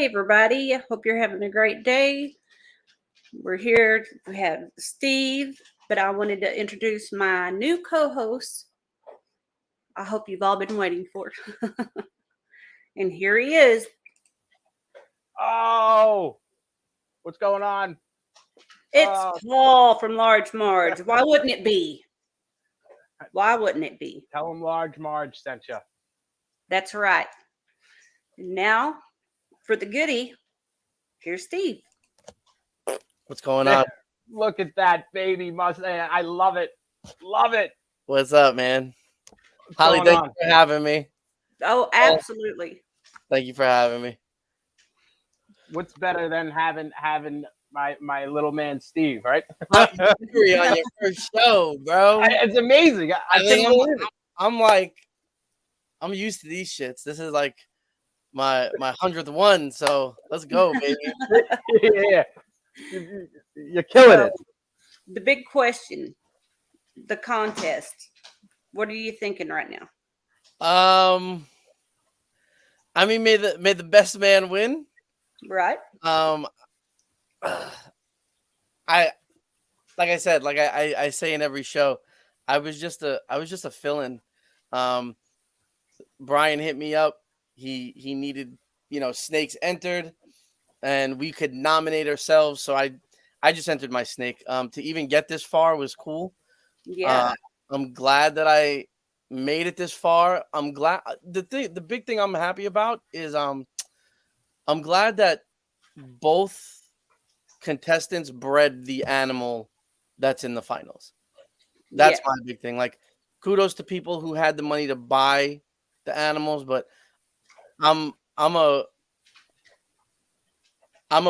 Hey, everybody. I hope you're having a great day. We're here. We have Steve, but I wanted to introduce my new co host. I hope you've all been waiting for. And here he is. Oh, what's going on? It's Paul from Large Marge. Why wouldn't it be? Why wouldn't it be? Tell him Large Marge sent you. That's right. And now, for the goodie, here's Steve. What's going on? Look at that baby Mustang. I love it. Love it. What's up, man? Holly, thank you for having me. Oh, absolutely. Thank you for having me. What's better than having my little man Steve, right? You're on your first show, bro. It's amazing. I'm used to these shits. This is like my 100th one, so let's go, baby. Yeah. You're killing it. The big question, the contest. What are you thinking right now? I mean, may the best man win. Right. I say in every show, I was just a fill-in. Brian hit me up. He needed, snakes entered, and we could nominate ourselves. So I just entered my snake. To even get this far was cool. Yeah. I'm glad that I made it this far. I'm glad. The big thing I'm happy about is I'm glad that both contestants bred the animal that's in the finals. That's my big thing. Like, kudos to people who had the money to buy the animals, but I'm a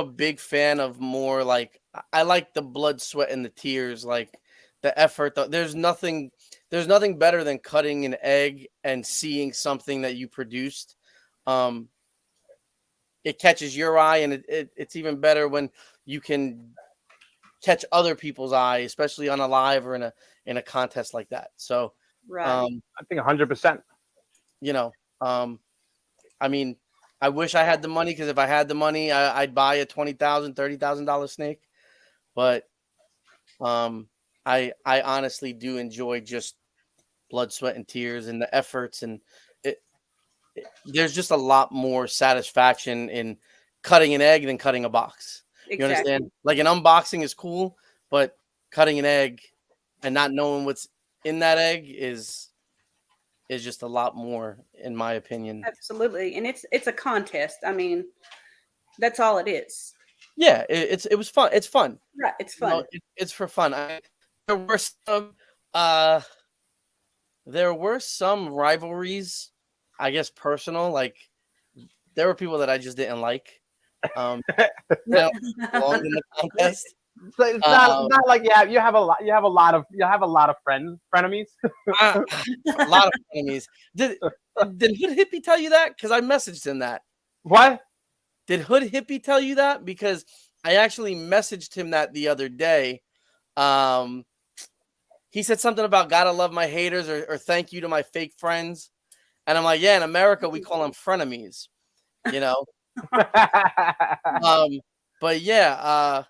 big fan of more like, I like the blood, sweat, and the tears, like the effort. There's nothing better than cutting an egg and seeing something that you produced. It catches your eye, and it's even better when you can catch other people's eye, especially on a live or in a contest like that. So, right. I think 100%. I mean, I wish I had the money, because if I had the money, I'd buy a $20,000, $30,000 snake. But I honestly do enjoy just blood, sweat, and tears, and the efforts, and there's just a lot more satisfaction in cutting an egg than cutting a box. Exactly. You understand? Like, an unboxing is cool, but cutting an egg and not knowing what's in that egg is just a lot more, in my opinion. Absolutely. And it's a contest. I mean, that's all it is. Yeah, it was fun. It's fun. Right, it's fun. It's for fun. There were some rivalries, I guess, personal. Like, there were people that I just didn't like. Belonged in the contest. It's not like you have a lot of frenemies. A lot of enemies. Did Hood Hippie tell you that? Because I messaged him that. What? Did Hood Hippie tell you that? Because I actually messaged him that the other day. He said something about gotta love my haters, or thank you to my fake friends. And I'm like, yeah, in America we call them frenemies, But yeah,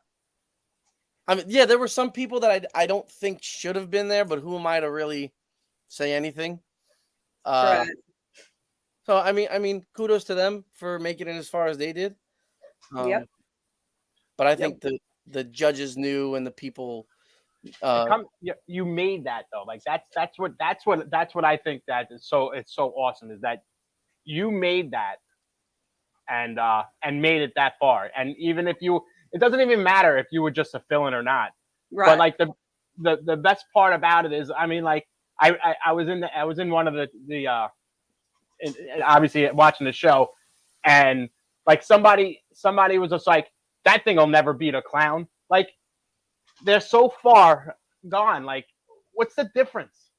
I mean, yeah, there were some people that I don't think should have been there, but who am I to really say anything? Right. So I mean, kudos to them for making it as far as they did. Yep. But I think the judges knew, and the people. You made that though. Like that's what I think that is it's so awesome, is that you made that and made it that far. And even if it doesn't even matter if you were just a fill-in or not. Right. But like the best part about it is, I mean, like I was in one of the obviously watching the show, and like somebody was just like, that thing will never beat a clown. Like, they're so far gone. Like, what's the difference?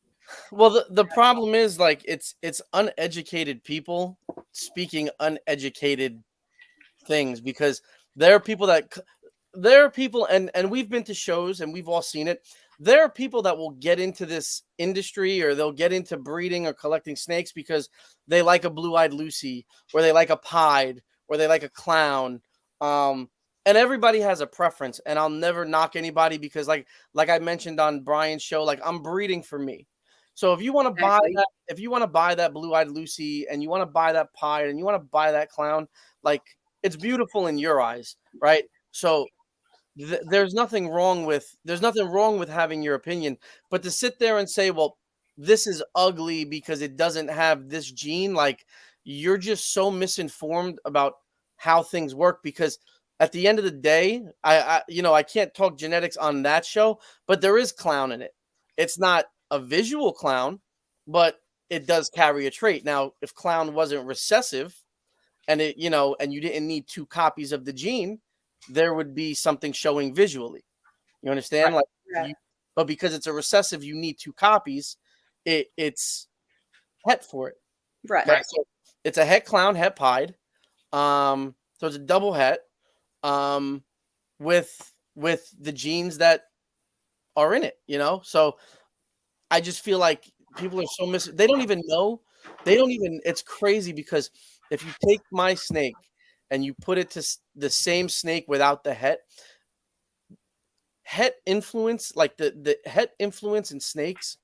Well, the problem is, like, it's uneducated people speaking uneducated things, because there are people, and we've been to shows and we've all seen it. There are people that will get into this industry, or they'll get into breeding or collecting snakes because they like a blue-eyed Lucy, or they like a pied, or they like a clown. And everybody has a preference, and I'll never knock anybody because like I mentioned on Brian's show, like I'm breeding for me. So if you want to buy that blue-eyed Lucy and you want to buy that Pied and you want to buy that clown, like it's beautiful in your eyes, right? So there's nothing wrong with having your opinion, but to sit there and say, well, this is ugly because it doesn't have this gene, like you're just so misinformed about how things work. Because at the end of the day, I can't talk genetics on that show, but there is clown in it. It's not a visual clown, but it does carry a trait. Now, if clown wasn't recessive and and you didn't need 2 copies of the gene, there would be something showing visually. You understand? Right. Like, but because it's a recessive, you need 2 copies. It's het for it. Right. So it's a het clown, het pied. So it's a double het. With the genes that are in it, So I just feel like people are so they don't even know. It's crazy because if you take my snake and you put it to the same snake without the het influence, like the het influence in snakes,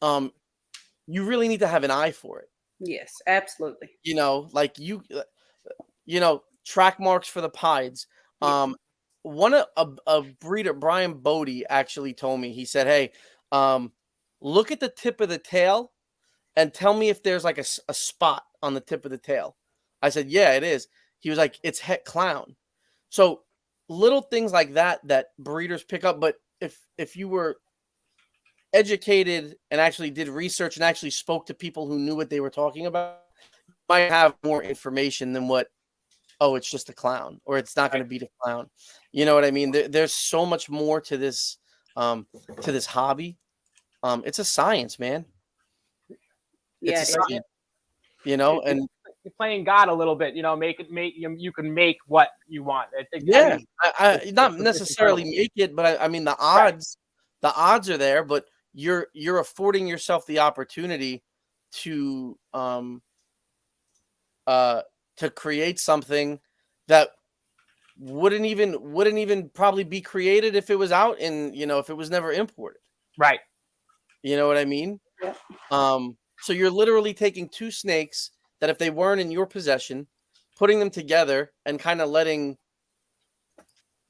you really need to have an eye for it. Yes, absolutely. Like track marks for the pieds. A breeder, Brian Bodie, actually told me, he said, hey, look at the tip of the tail and tell me if there's like a spot on the tip of the tail. I said, yeah, it is. He was like, it's het clown. So little things like that breeders pick up. But if you were educated and actually did research and actually spoke to people who knew what they were talking about, you might have more information than what, oh, it's just a clown, or it's not going to be the clown. You know what I mean? There's so much more to this hobby. It's a science, man. Yeah, it's a science, and you're playing God a little bit, you can make what you want. I think. Yeah, I not necessarily make it, but I mean the odds, are there, but you're affording yourself the opportunity to create something that wouldn't even probably be created if it was out in, if it was never imported. Right. You know what I mean? Yeah. So you're literally taking 2 snakes that if they weren't in your possession, putting them together and kind of letting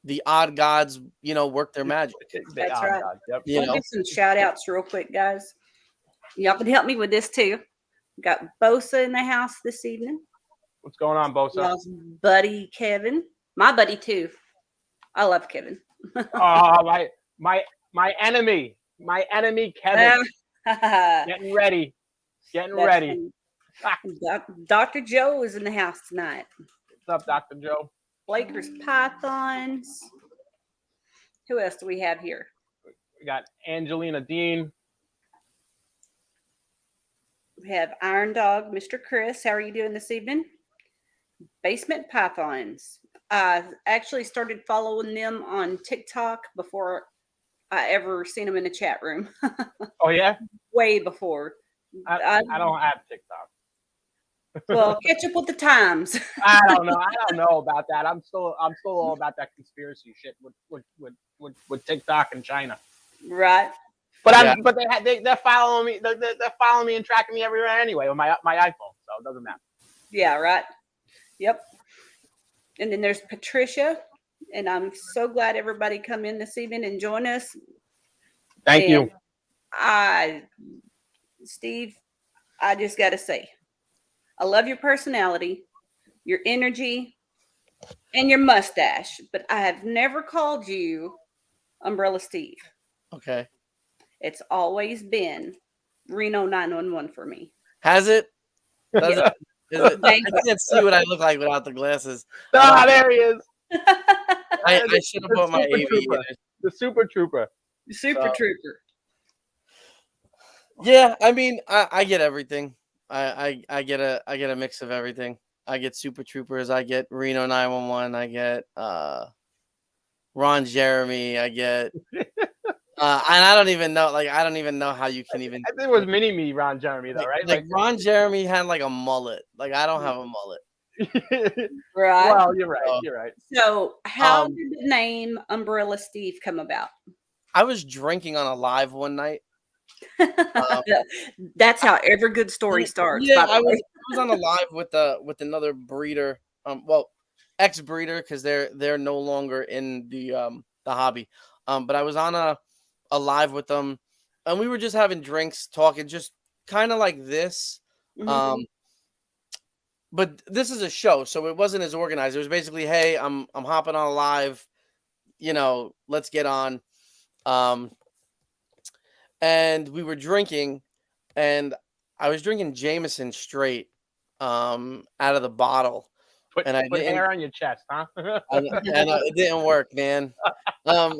the odd gods, work their magic. That's right. Yep. I'll give some shout outs real quick, guys. Y'all can help me with this too. Got Bosa in the house this evening. What's going on, Bosa? Y'all's buddy Kevin. My buddy too. I love Kevin. Oh, my enemy Kevin. Getting ready. Dr. Joe is in the house tonight. What's up, Dr. Joe? Blaker's Pythons. Who else do we have here? We got Angelina Dean. We have Iron Dog, Mr. Chris. How are you doing this evening? Basement Pythons. I actually started following them on TikTok before I ever seen them in the chat room. Oh, yeah? Way before. I don't have TikTok. Well, catch up with the times. I don't know about that. I'm still all about that conspiracy shit with TikTok and China. Right. But they're following me. They're following me and tracking me everywhere anyway with my iPhone, so it doesn't matter. Yeah. Right. Yep. And then there's Patricia, and I'm so glad everybody come in this evening and join us. Thank you. Steve, I just got to say, I love your personality, your energy, and your mustache, but I have never called you Umbrella Steve. Okay. It's always been Reno 911 for me. Has it? Does Yeah. it? I can't see what I look like without the glasses. Ah, there he is. I should have put my AV in. The Super Trooper. Super Trooper. Yeah, I mean, I get everything. I get a mix of everything. I get Super Troopers. I get Reno 911. I get Ron Jeremy. I get and I don't even know. Like, I don't even know how you can even. I think it was Mini Me Ron Jeremy though, right? Like Ron Jeremy had like a mullet. Like, I don't have a mullet. Right. Well, you're right. You're right. So, how Um, did the name Umbrella Steve come about? I was drinking on a live one night. That's how every good story starts. Yeah, By the way. I was on a live with another breeder. Ex-breeder, because they're no longer in the hobby. But I was on a live with them, and we were just having drinks, talking, just kind of like this. Mhm. But this is a show, so it wasn't as organized. It was basically, hey, I'm hopping on a live, let's get on. Um, and we were drinking, and I was drinking Jameson straight, out of the bottle, Put and I put didn't, hair on your chest, huh? it didn't work, man. Um,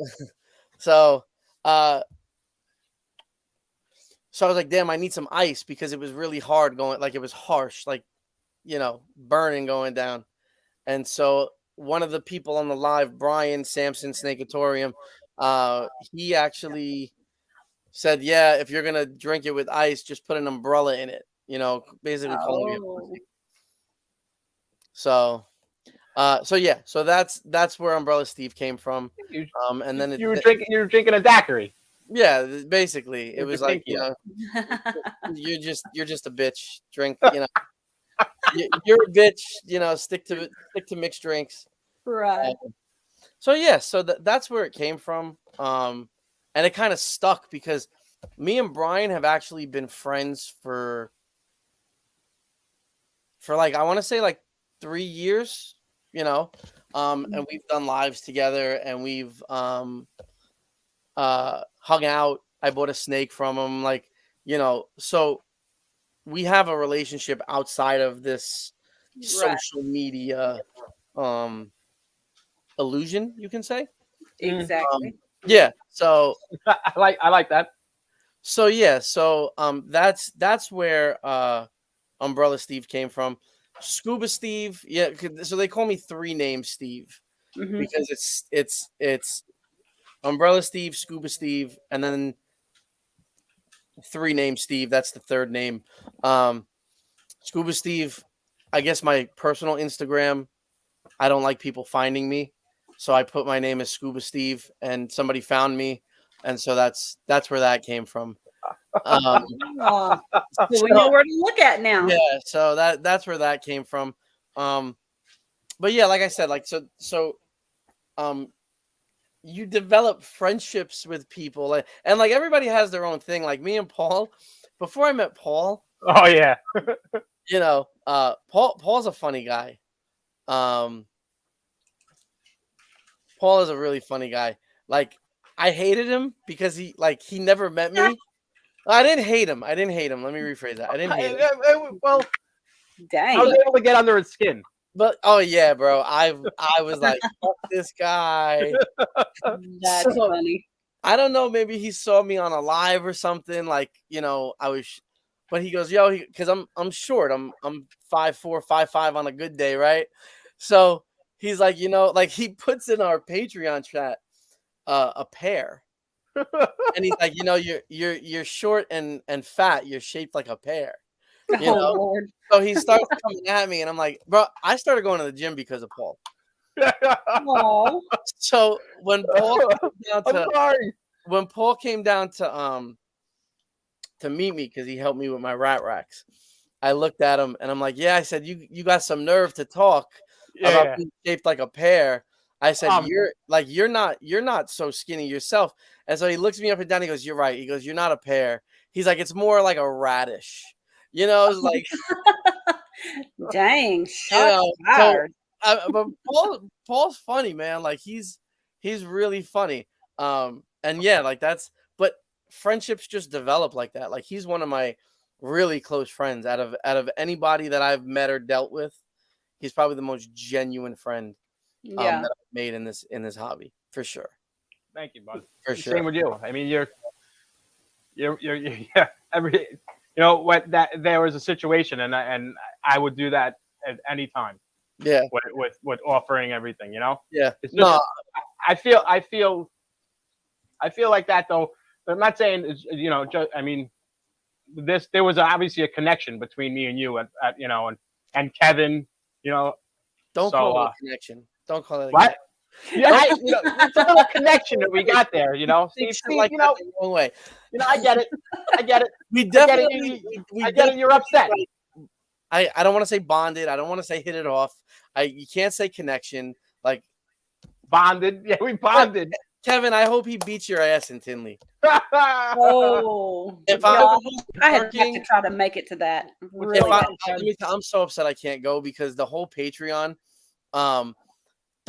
so, uh, so I was like, damn, I need some ice because it was really hard going, like it was harsh, like burning going down. And so one of the people on the live, Brian Sampson Snakeatorium, he actually said, yeah, if you're gonna drink it with ice, just put an umbrella in it. Basically calling me a Oh. pussy. So, yeah, so that's where Umbrella Steve came from. You, And then you were drinking a daiquiri. yeah, basically it With was the like, pink one. you're just a bitch. Drink, you're a bitch. Stick to mixed drinks. Right. So yeah, so that's where it came from. And it kind of stuck because me and Brian have actually been friends for like, I want to say like 3 years, and we've done lives together, and we've hung out. I bought a snake from him, like, so we have a relationship outside of this Right. social media illusion, you can say. Exactly. Yeah, so I like that. so yeah, so that's where Umbrella Steve came from. Scuba Steve, yeah, so they call me 3 names Steve Mhm. because it's Umbrella Steve, Scuba Steve, and then 3 names Steve. That's the 3rd name. Scuba Steve, I guess my personal Instagram, I don't like people finding me, so I put my name as Scuba Steve, and somebody found me, and so that's where that came from. Oh, so we So, know where to look at now. yeah, so that's where that came from. But yeah, like I said, like so you develop friendships with people, like, and like everybody has their own thing. Like me and Paul, before I met Paul, Oh yeah. Paul's a funny guy. Paul is a really funny guy. Like, I hated him because he never met me. I didn't hate him. Let me rephrase that. I didn't hate him. Well, Dang. I was able to get under his skin. But oh yeah, bro. I was like, fuck this guy. That's So, funny. I don't know. Maybe he saw me on a live or something. Like, I was, but he goes, yo, because I'm short. I'm 5'4", 5'5" on a good day, right? So he's like, like he puts in our Patreon chat a pear, and he's like, you're short and fat. You're shaped like a pear. You Oh know? Lord. So he starts coming at me, and I'm like, bro, I started going to the gym because of Paul. Oh. So when Paul came down I'm sorry. to meet me, because he helped me with my rat racks, I looked at him and I'm like, yeah, I said, you got some nerve to talk about Yeah. being shaped like a pear. I said, Um, you're not so skinny yourself. And so he looks me up and down. He goes, you're right. He goes, you're not a pear. He's like, it's more like a radish. It's like, Dang. you Shots know, so fired. but Paul's funny, man. Like he's really funny. And yeah, like but friendships just develop like that. Like he's one of my really close friends out of anybody that I've met or dealt with. He's probably the most genuine friend Yeah. that I've made in this hobby, for sure. Thank you, bud. For Same sure. with you. I mean, you're yeah. When that there was a situation, and I would do that at any time. Yeah. With offering everything, Yeah. It's just, No. I feel like that though. But I'm not saying just, I mean, there was obviously a connection between me and you, and Kevin, You know, Don't So, call it a connection. Don't call it a what? Yeah, it's a little connection that we got there. Think Steve, shit like that the wrong way. I get it. I get it. We I get it. definitely, we I get it. You're upset. I don't want to say bonded. I don't want to say hit it off. You can't say connection. Like Bonded. Yeah, we bonded. Kevin, I hope he beats your ass in Tinley. Oh, If y'all, I I had working, to try to make it to that. Really if had I, to try. I'm so upset I can't go because the whole Patreon, the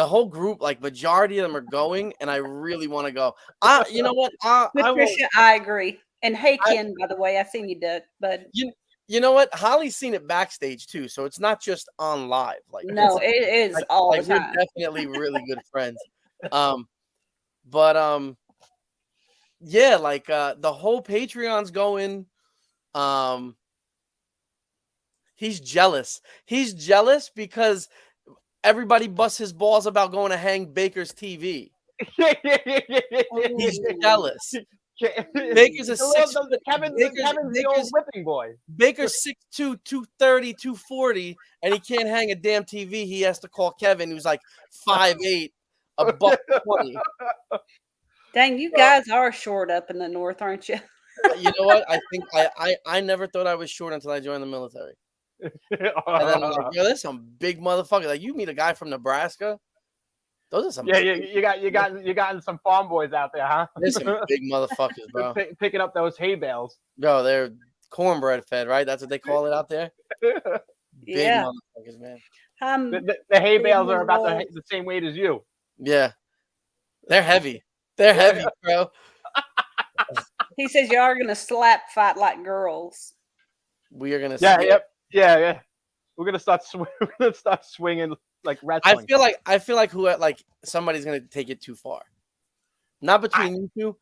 whole group, like majority of them are going, and I really want to go. You know what? I won't. Patricia, I agree. And hey, Ken, by the way, I seen you did, but You know what? Holly's seen it backstage too, so it's not just on live. Like no, it is all the we're time. definitely really good friends. But yeah, like the whole Patreon's going. He's jealous. He's jealous because everybody busts his balls about going to hang Baker's TV. He's jealous. Baker's a Kevin's the old whipping boy. Baker's 6'2", 230, 240, and he can't hang a damn TV. He has to call Kevin, who's like 5'8", $120. Dang, you guys are short up in the north, aren't you? You know what? I think I never thought I was short until I joined the military. And then I'm like, yo, there's some big motherfucker. Like you meet a guy from Nebraska. Those are some you got some farm boys out there, huh? There's some big motherfuckers, bro. Picking up those hay bales. Bro, they're cornbread fed, right? That's what they call it out there. Big Yeah. motherfuckers, man. The hay bales are about the same weight as you. Yeah. They're heavy. They're heavy, bro. He says you are gonna slap fight like girls. We are gonna. Yeah. We're gonna start swinging like wrestling. I feel like somebody's gonna take it too far. Not between you two,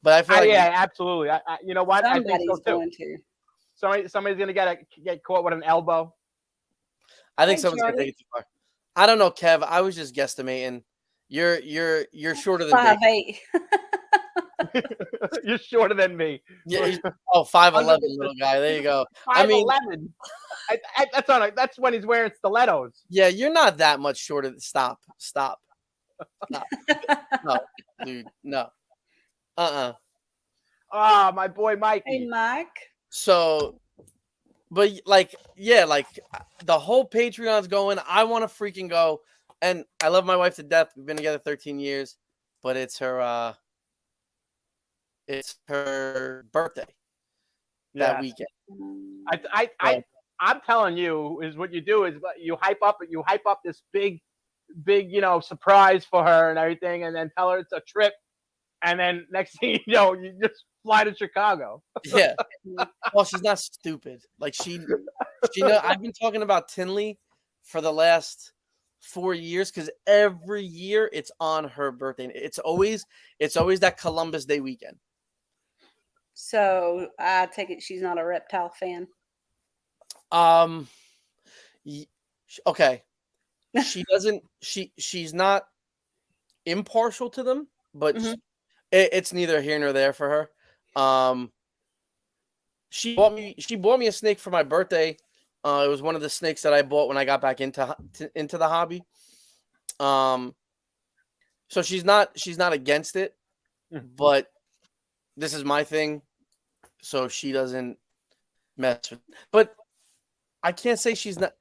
but I feel like absolutely. You know what? Somebody's I think so too. going to. Somebody's gonna get caught with an elbow. I think someone's gonna take it too far. I don't know, Kev. I was just guesstimating. You're shorter than 5'8". You're shorter than me. Yeah. 5'11", little guy. There you go. 5'11". That's when he's wearing stilettos. Yeah, you're not that much shorter. Stop. No, dude. No. Ah, my boy Mike. Hey, Mike. So, but like the whole Patreon's going. I want to freaking go, and I love my wife to death. We've been together 13 years, but it's her birthday that weekend. I'm telling you, is what you do is you hype up this big, surprise for her and everything, and then tell her it's a trip, and then next thing you know, you just fly to Chicago. Yeah. Well, she's not stupid. Like she know. I've been talking about Tinley for the last 4 years because every year it's on her birthday. It's always that Columbus Day weekend. So I take it she's not a Reptile fan. Okay. She doesn't. She's not impartial to them, but it's neither here nor there for her. She bought me a snake for my birthday. It was one of the snakes that I bought when I got back into the hobby. So she's not against it, but this is my thing, so she doesn't mess with. But I can't say she's not.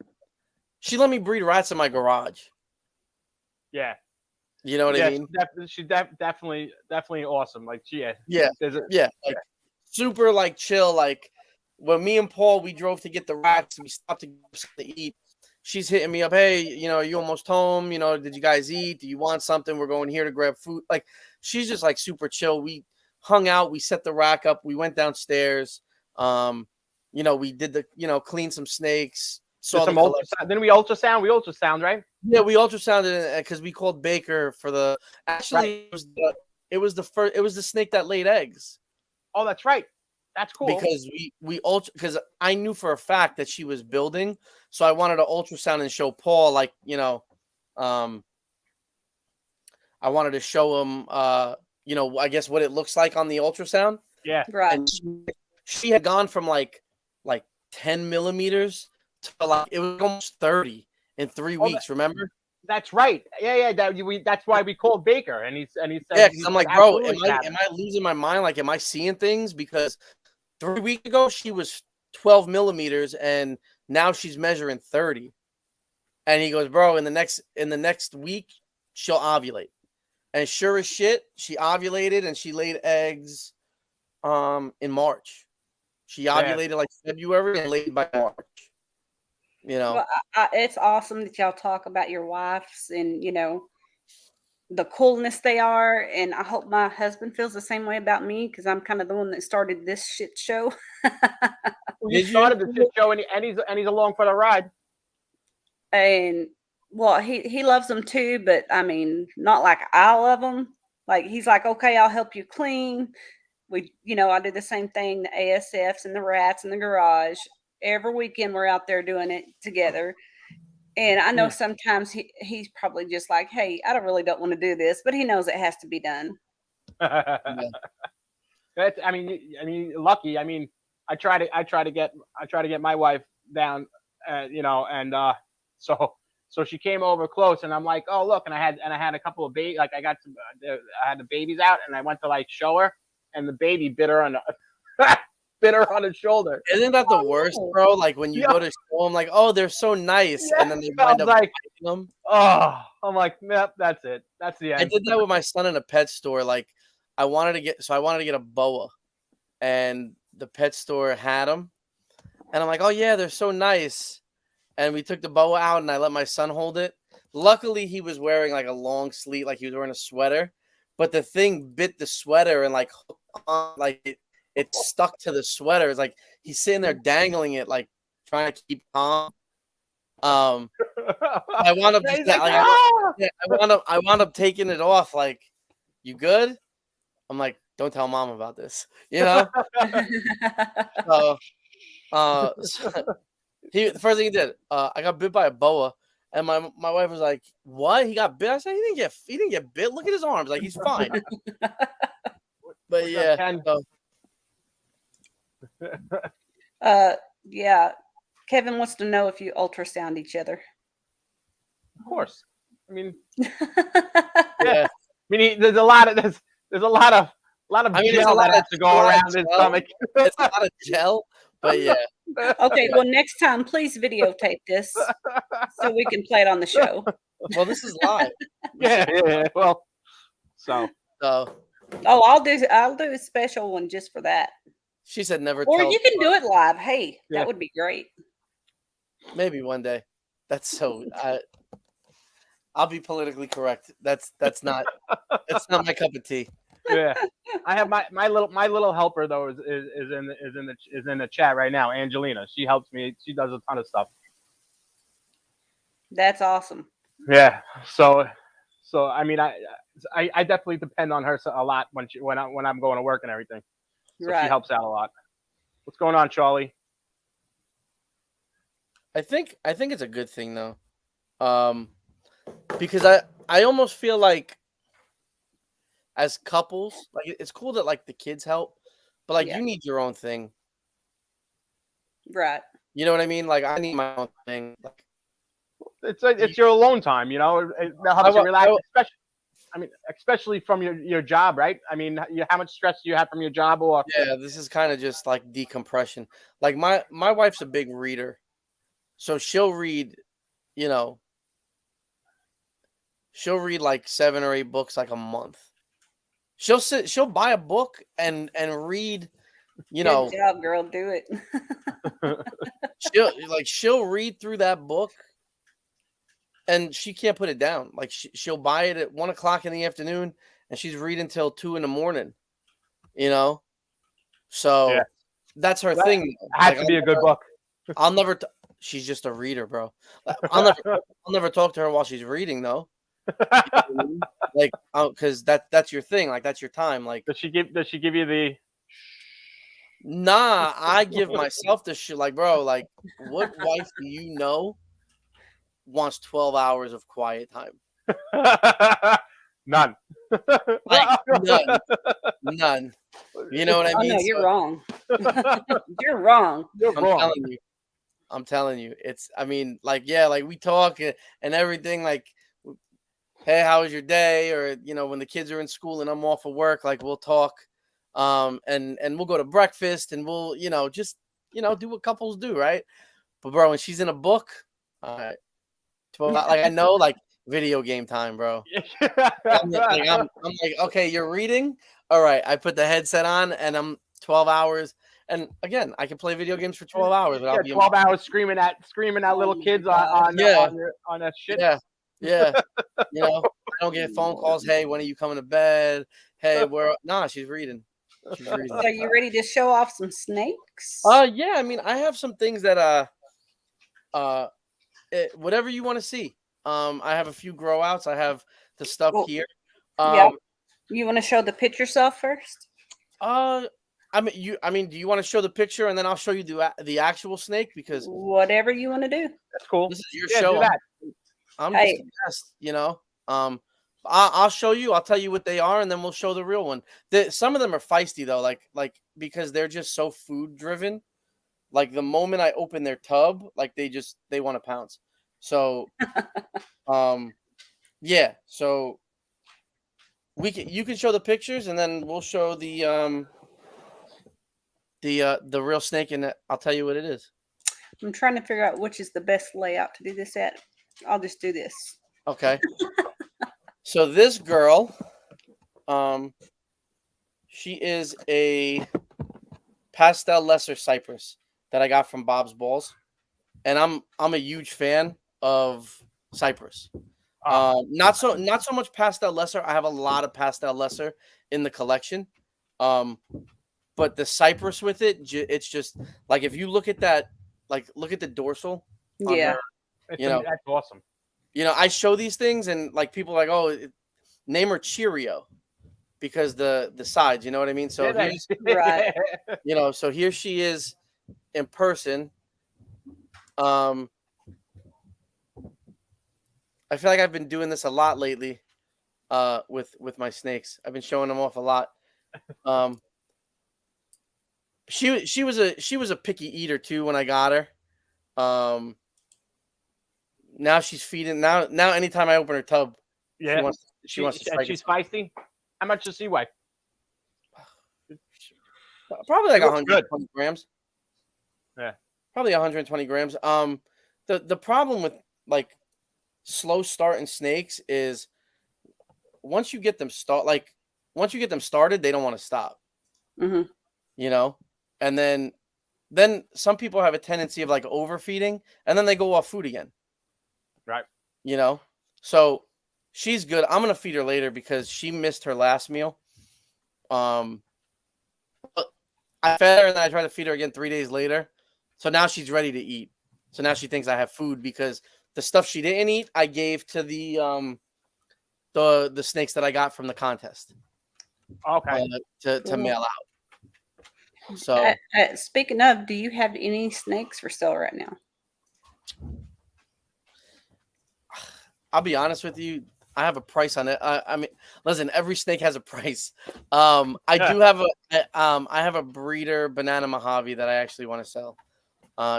She let me breed rats in my garage. Yeah. You know what I mean? She's definitely awesome. Like like super like chill. Like when me and Paul we drove to get the rats, we stopped to get something to eat. She's hitting me up. Hey, you almost home? Did you guys eat? Do you want something? We're going here to grab food. Like she's just like super chill. We hung out. We set the rack up. We went downstairs. We did the clean some snakes. Some ultrasound. Then we ultrasound, right? Yeah, we ultrasounded because we called Baker for the. Actually, it was the snake that laid eggs. Oh, that's right. That's cool. Because because I knew for a fact that she was building, so I wanted to ultrasound and show Paul, I wanted to show him, I guess what it looks like on the ultrasound. Yeah, right. And she had gone from like 10 millimeters to it was almost 30, in 3 weeks. Remember? That's right. Yeah. That's why we called Baker, and he said, Yeah, because I'm like, bro, "Absolutely, am I losing my mind? Like, am I seeing things? Because 3 weeks ago she was 12 millimeters, and now she's measuring 30. And he goes, bro, in the next week she'll ovulate. And sure as shit, she ovulated and she laid eggs in March. She ovulated like February and laid by March. You know, Well, it's awesome that y'all talk about your wives and the coolness they are, and I hope my husband feels the same way about me because I'm kind of the one that started this shit show. You started the shit show, and he's along for the ride. And well, he loves them too, but I mean, not like I love them. Like he's like, okay, I'll help you clean. I do the same thing, the ASFs and the rats in the garage. Every weekend we're out there doing it together. And I know sometimes he's probably just like, hey, I don't want to do this, but he knows it has to be done. Yeah. I mean, lucky. I mean, I try to get my wife down, so she came over close, and I'm like, oh look, and I had a couple of babies, like I had the babies out, and I went to like show her, and the baby bit her on the shoulder. Isn't that the worst, bro? Like when you go to show them, like, oh, they're so nice, and then they wind up like them. Oh, I'm like, yep, that's it. That's the end. I did that with my son in a pet store. Like, I wanted to get a boa, and the pet store had them, and I'm like, oh yeah, they're so nice. And we took the boa out, and I let my son hold it. Luckily, he was wearing like a long sleeve, like he was wearing a sweater, but the thing bit the sweater and like it stuck to the sweater. It's like he's sitting there dangling it, like trying to keep calm. I wound up just I wound up taking it off. Like, you good? I'm like, don't tell mom about this, the first thing he did, I got bit by a boa, and my wife was like, "What? He got bit?" I said, "He didn't get bit. Look at his arms. Like, he's fine." But yeah. Yeah. Kevin wants to know if you ultrasound each other. Of course. I mean, yeah. I mean, there's a lot of gel that has to go around his stomach. It's a lot of gel, but yeah. Okay, well, next time, please videotape this so we can play it on the show. Well, this is live. Yeah. Well, so. Oh, I'll do a special one just for that. She said never. Or you can do it live. Hey, that would be great. Maybe one day. That's so. I'll be politically correct. That's not my cup of tea. Yeah, I have my little helper though is in the chat right now. Angelina, she helps me. She does a ton of stuff. That's awesome. Yeah. So I mean, I definitely depend on her a lot when I'm going to work and everything. So She helps out a lot. What's going on, Charlie? I think it's a good thing though, because I almost feel like as couples, like it's cool that like the kids help, but like you need your own thing, right? You know what I mean? Like I need my own thing. Like it's your alone time, It helps you relax, especially from your job, right? I mean, how much stress do you have from your job? Or this is kind of just like decompression. Like my wife's a big reader, so she'll read, she'll read like 7 or 8 books like a month. She'll buy a book and read, Good job, girl. Do it. she'll read through that book and she can't put it down. Like she'll buy it at 1 o'clock in the afternoon and she's reading till 2 in the morning, So that's her thing. It has to be a good book. I'll never, she's just a reader, bro. I'll never talk to her while she's reading though. Like, because that's your thing. Like, that's your time. Like, does she give you the? Nah, I give myself the shit. Like, bro, like, what wife do you know wants 12 hours of quiet time? None. Like, none. You know what I mean? No, you're wrong. You're wrong. You're wrong. Telling you. I'm telling you, I mean, like, yeah, like we talk and everything, like, hey, how was your day? Or, when the kids are in school and I'm off of work, like we'll talk, and we'll go to breakfast and we'll, just, do what couples do. Right. But bro, when she's in a book, uh, like I know, like video game time, bro. I'm like, okay, you're reading. All right. I put the headset on and I'm 12 hours. And again, I can play video games for 12 hours. Yeah, 12 hours screaming at little kids on that shit. Yeah. Yeah. I don't get phone calls. Hey, when are you coming to bed? Hey, nah, she's reading. She's reading. So you ready to show off some snakes? Yeah. I mean, I have some things that whatever you want to see. I have a few grow outs. I have the stuff here. Yeah. You want to show the picture yourself first? I mean, do you want to show the picture and then I'll show you the actual snake? Because whatever you want to do. That's cool. This is your show. Do that. I'm just the best, I'll show you. I'll tell you what they are, and then we'll show the real one. Some of them are feisty though, like because they're just so food driven. Like the moment I open their tub, like they want to pounce. So, yeah. So you can show the pictures, and then we'll show the real snake, and I'll tell you what it is. I'm trying to figure out which is the best layout to do this at. I'll just do this. Okay. So this girl, she is a pastel lesser cypress that I got from Bob's Balls, and I'm a huge fan of cypress. Not so much pastel lesser. I have a lot of pastel lesser in the collection, but the cypress with it, it's just like if you look at that, like look at the dorsal. Yeah, that's awesome. I show these things and like people are like, oh, name her Cheerio because the sides, you know what I mean? So here's, right. So here she is in person. I feel like I've been doing this a lot lately with my snakes. I've been showing them off a lot. She was a picky eater too when I got her. Now she's feeding. Now anytime I open her tub, she wants to strike. She's feisty. How much does she weigh? Probably like 120 grams. Yeah, probably 120 grams. The problem with like slow starting snakes is once you get them started, they don't want to stop. Mm-hmm. And then some people have a tendency of like overfeeding, and then they go off food again. Right. So she's good. I'm gonna feed her later because she missed her last meal. I fed her and then I tried to feed her again 3 days later. So now she's ready to eat. So now she thinks I have food because the stuff she didn't eat, I gave to the snakes that I got from the contest. Okay. To mail out. So speaking of, do you have any snakes for sale right now? I'll be honest with you. I have a price on it. I mean, listen, every snake has a price. I do have I have a breeder banana Mojave that I actually want to sell.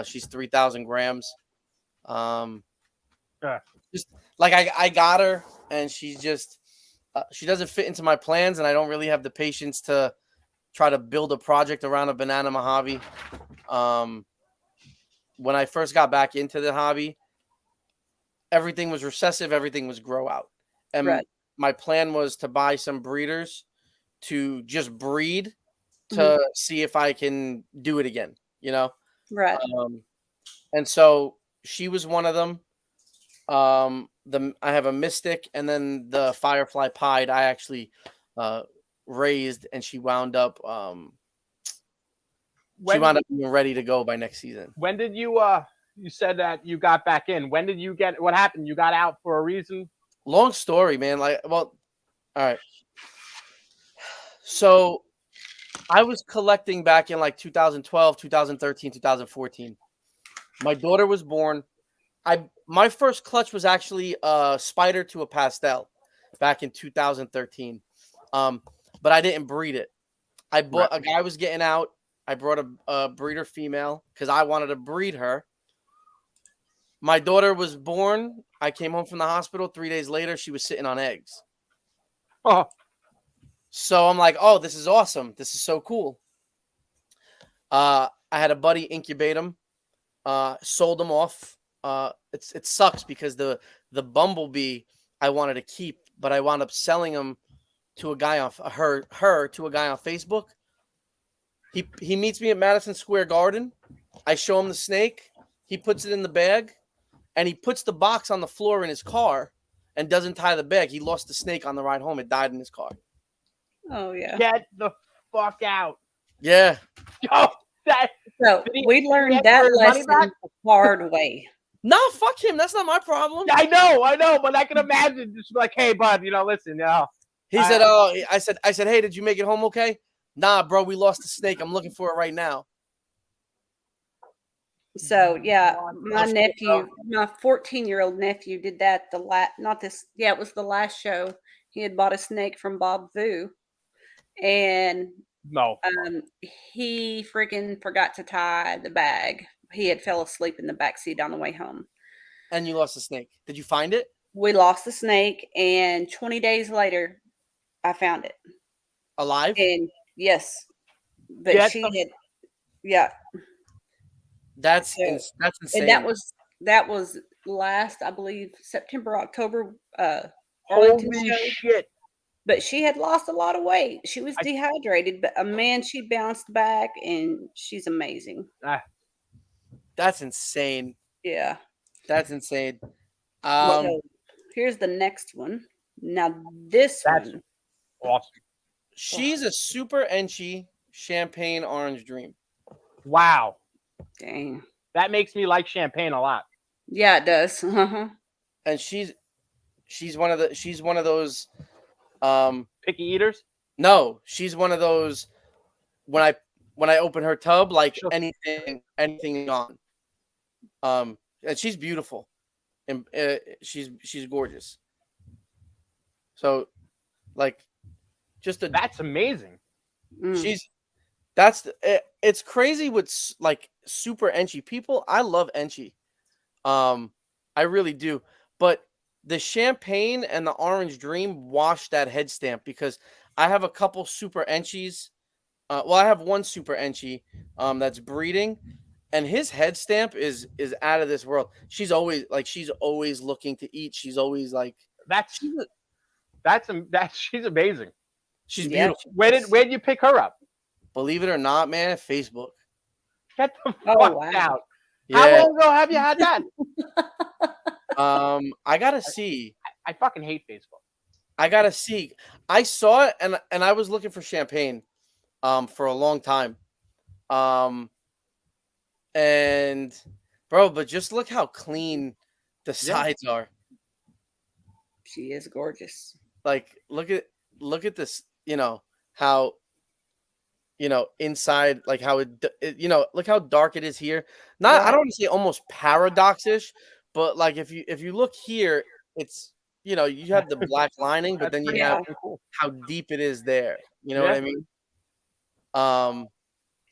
She's 3,000 grams. Just like I got her, and she's just she doesn't fit into my plans, and I don't really have the patience to try to build a project around a banana Mojave. When I first got back into the hobby, everything was recessive, everything was grow out. And my plan was to buy some breeders to just breed to see if I can do it again, Right. And so she was one of them. I have a Mystic, and then the Firefly Pied I actually raised, and she wound up being ready to go by next season. When did you you said that you got back in? When did you what happened? You got out for a reason? Long story, man. All right. So I was collecting back in like 2012, 2013, 2014. My daughter was born. My first clutch was actually a spider to a pastel back in 2013. But I didn't breed it. I bought a guy was getting out. I brought a breeder female because I wanted to breed her. My daughter was born. I came home from the hospital. 3 days later, she was sitting on eggs. Oh, So I'm like, oh, this is awesome. This is so cool. I had a buddy incubate them, sold them off. It sucks because the bumblebee I wanted to keep, but I wound up selling them to a guy on her to a guy on Facebook. He meets me at Madison Square Garden. I show him the snake. He puts it in the bag, and he puts the box on the floor in his car and doesn't tie the bag. He lost the snake on the ride home. It died in his car. Oh yeah. get the fuck out. Yeah. Yo, that. So Did he- we did he learned ask that for his money lesson back? the hard way. No, fuck him. That's not my problem. I know, but I can imagine just like, hey, bud, listen, He said, "Oh, I said, hey, did you make it home okay? Nah, bro, we lost the snake. I'm looking for it right now." So yeah, my That's nephew, my 14-year-old nephew, did that it was the last show. He had bought a snake from Bob Vu, and no. he freaking forgot to tie the bag. He had fell asleep in the back seat on the way home. And you lost the snake. Did you find it? We lost the snake, and 20 days later, I found it. Alive? And yes, but Get she the- had, yeah. That's So- insane. And that was last, I believe, September, October. Arlington Holy show. shit. But she had lost a lot of weight. She was I- dehydrated, but man, she bounced back, and she's amazing. That's insane. Yeah. That's insane. So here's the next one. Now this That's- one, Awesome. She's a super Enchi champagne orange dream. Wow. dang, That makes me like champagne a lot. yeah, it does. Uh-huh. And she's one of those Picky eaters? no, she's one of those when I open her tub, like Sure. anything gone. And she's beautiful. And she's gorgeous. So like just a That's amazing. Mm. it's crazy with like super Enchi people. I love Enchi. I really do. But the champagne and the orange dream wash that head stamp because I have a couple super Enchis. Well, I have one super Enchi that's breeding, and his head stamp is out of this world. She's always looking to eat. She's always like She's amazing. she's Yeah. beautiful. Where'd you pick her up? Believe it or not, man, Facebook. Get the Oh, fuck wow. out. Yeah. How long ago have you had that? I gotta see. I fucking hate Facebook. I gotta see. I saw it and I was looking for champagne for a long time. And bro, but just look how clean the sides are. She is gorgeous. Like look at this, how inside, like how look how dark it is here. Not I don't want to say almost paradoxish, but like if you look here, it's you have the black lining, but then you pretty have fucking cool. how deep it is there. You know what I mean?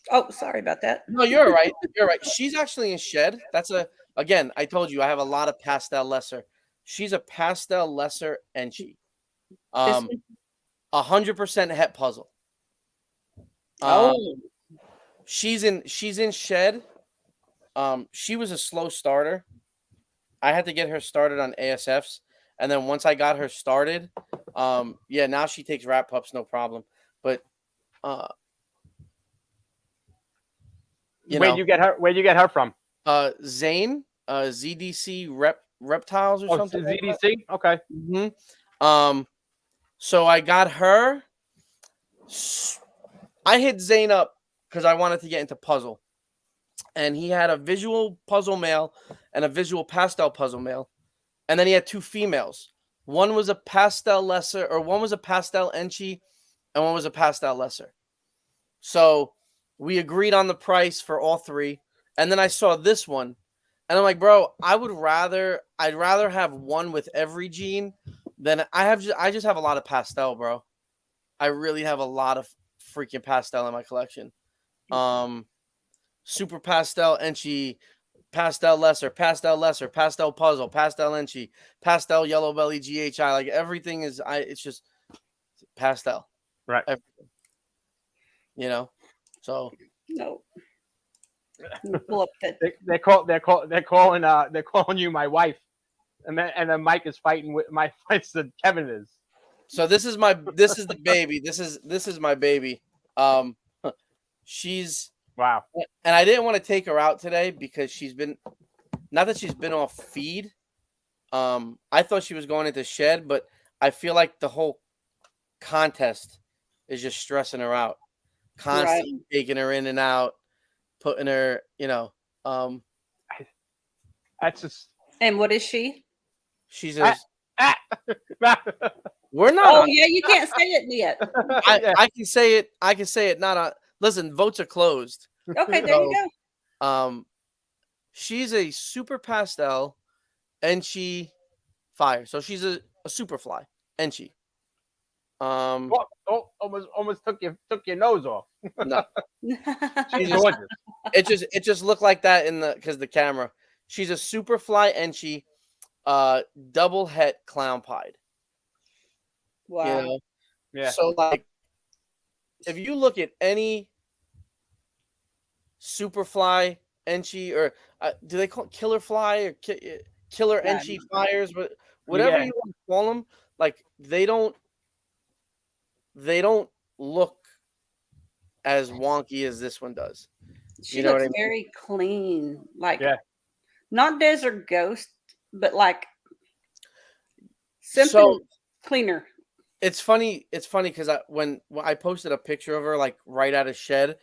Oh, sorry about that. No, you're right. You're right. She's actually in shed. Again, I told you I have a lot of pastel lesser. She's a pastel lesser Enchi. This one? 100% het puzzle. Oh, She's in shed. She was a slow starter. I had to get her started on ASFs, and then once I got her started, now she takes rat pups no problem. But Where'd you get her from? Zane, ZDC reptiles or something. like that. ZDC? Okay. Mm-hmm. So I got her. I hit Zane up because I wanted to get into puzzle, and he had a visual puzzle male and a visual pastel puzzle male, and then he had two females. One was a pastel lesser, or one was a pastel Enchi, and one was a pastel lesser. So we agreed on the price for all three, and then I saw this one, and I'm like, bro, I'd rather have one with every gene than I just have a lot of pastel, bro. I really have a lot of freaking pastel in my collection. Super pastel Enchi, pastel lesser, pastel lesser, pastel puzzle, pastel enchi, pastel yellow belly GHI. Like everything is, it's just pastel. Right. Everything. You know, so No. Let me pull up that. They're calling you my wife, and then Mike is fighting with my fights that Kevin is. so this is the baby. This is my baby. She's Wow. and I didn't want to take her out today because she's been off feed. I thought she was going into shed, but I feel like the whole contest is just stressing her out. Constantly taking her in and out, putting her, That's just. And what is she? she's a. Ah. We're not. Oh yeah, you can't say it yet. I can say it. I can say it. Not on. Listen, votes are closed. Okay, there you go. She's a super pastel, Enchi fire. So she's a super fly, Enchi. Almost took your nose off. No, She's gorgeous. it just looked like that because the camera. She's a super fly Enchi, double het clown pied. Wow. You know? Yeah. So like, if you look at any Superfly Enchi or do they call it killer fly or killer Enchi fires, but whatever you want to call them, like they don't look as wonky as this one does. She looks very clean, like not desert ghost, but like something cleaner. It's funny because when I posted a picture of her like right out of shed,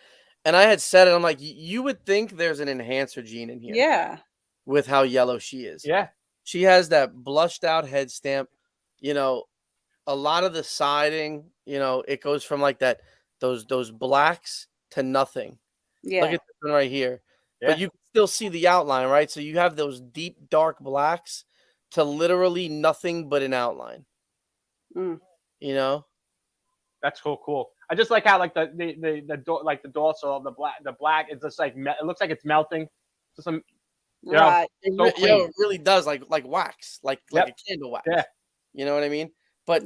and I had said it, I'm like, you would think there's an enhancer gene in here. Yeah. With how yellow she is. Yeah. She has that blushed out head stamp. A lot of the siding, it goes from like that, those blacks to nothing. Yeah. Look at this one right here. Yeah. But you can still see the outline, right? So you have those deep, dark blacks to literally nothing but an outline. Mm. That's cool. I just like how like the dorsal of the black. It's just like it looks like it's melting. Just some. Right. It really does like wax, like a candle wax. Yeah. You know what I mean? But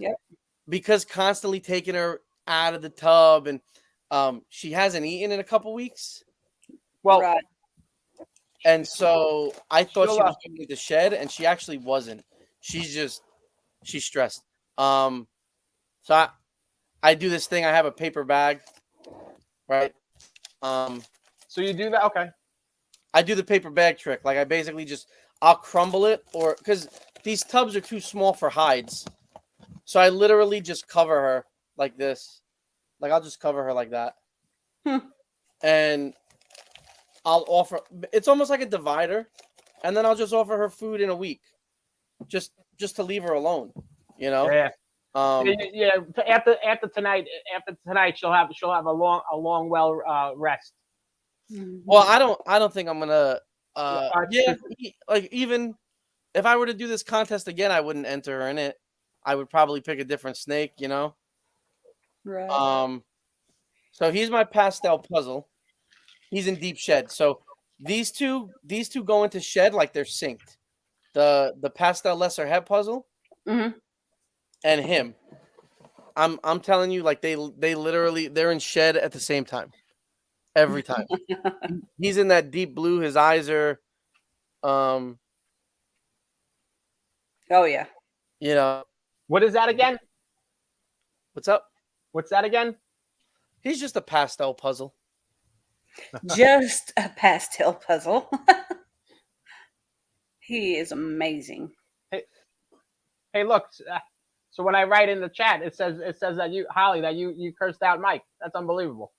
because constantly taking her out of the tub and she hasn't eaten in a couple weeks. Well, right. And so I thought she was going to the shed, and she actually wasn't. She's stressed. So I do this thing. I have a paper bag, right? So you do that? Okay. I do the paper bag trick. Like I basically I'll crumble it, or because these tubs are too small for hides. So I literally just cover her like this. Like I'll just cover her like that. And I'll offer, it's almost like a divider. And then I'll just offer her food in a week. Just to leave her alone, Yeah. After tonight, she'll have a long rest. Well, I don't think I'm gonna. Like even if I were to do this contest again, I wouldn't enter her in it. I would probably pick a different snake, Right. So he's my pastel puzzle. He's in deep shed. So these two go into shed like they're synced. The pastel lesser head puzzle, and him. I'm telling you, like they literally they're in shed at the same time. Every time. He's in that deep blue. His eyes are, Oh yeah. What is that again? What's up? What's that again? He's just a pastel puzzle. Just a pastel puzzle. He is amazing. Hey, look. So when I write in the chat, it says that you cursed out Mike. That's unbelievable.